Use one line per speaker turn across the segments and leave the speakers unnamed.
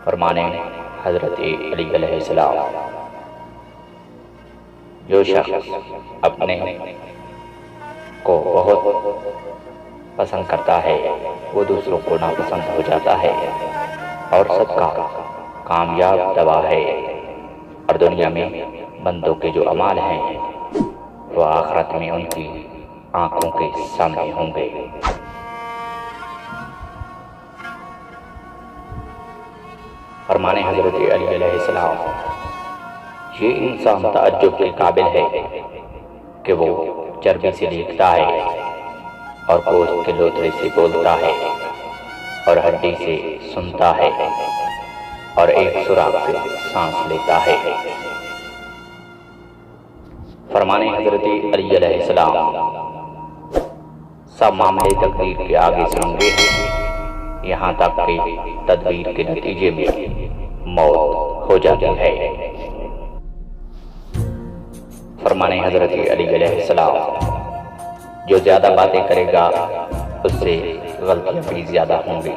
فرمانے حضرت علی علیہ السلام، جو شخص اپنے کو بہت پسند کرتا ہے وہ دوسروں کو ناپسند ہو جاتا ہے، اور سب کا کامیاب دوا ہے، اور دنیا میں بندوں کے جو اعمال ہیں وہ آخرت میں ان کی آنکھوں کے سامنے ہوں گے۔ فرمانے حضرت علی علیہ السلام، یہ انسان تعجب کے قابل ہے کہ وہ چربی سے لیٹتا ہے اور گوشت کے لوتھڑے سے بولتا ہے اور ہڈی سے سنتا ہے اور ایک سوراخ سے سانس لیتا ہے۔ فرمانے حضرت علی علیہ السلام، سب معاملے تقدیر کے آگے سنگے ہیں، یہاں تک کہ تدبیر کے نتیجے میں موت ہو جاتی ہے۔ فرمانے حضرت علی علیہ السلام، جو زیادہ باتیں کرے گا اس سے غلطیاں بھی زیادہ ہوں گی،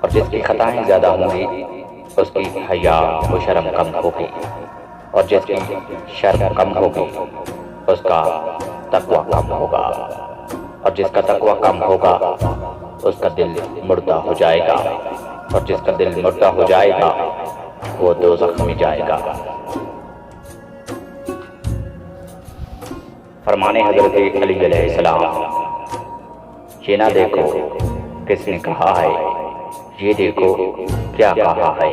اور جس کی خطائیں زیادہ ہوں گی اس کی حیا و شرم کم ہوگی، اور جس کی شرم کم ہوگی اس کا تقوی کم ہوگا، اور جس کا تقوی کم ہوگا اس کا دل مردہ ہو جائے گا، اور جس کا دل مردہ ہو جائے گا وہ دوزخ میں جائے گا۔ فرمانے حضرت علی علیہ السلام، یہ نہ دیکھو کس نے کہا ہے، یہ دیکھو کیا کہا ہے۔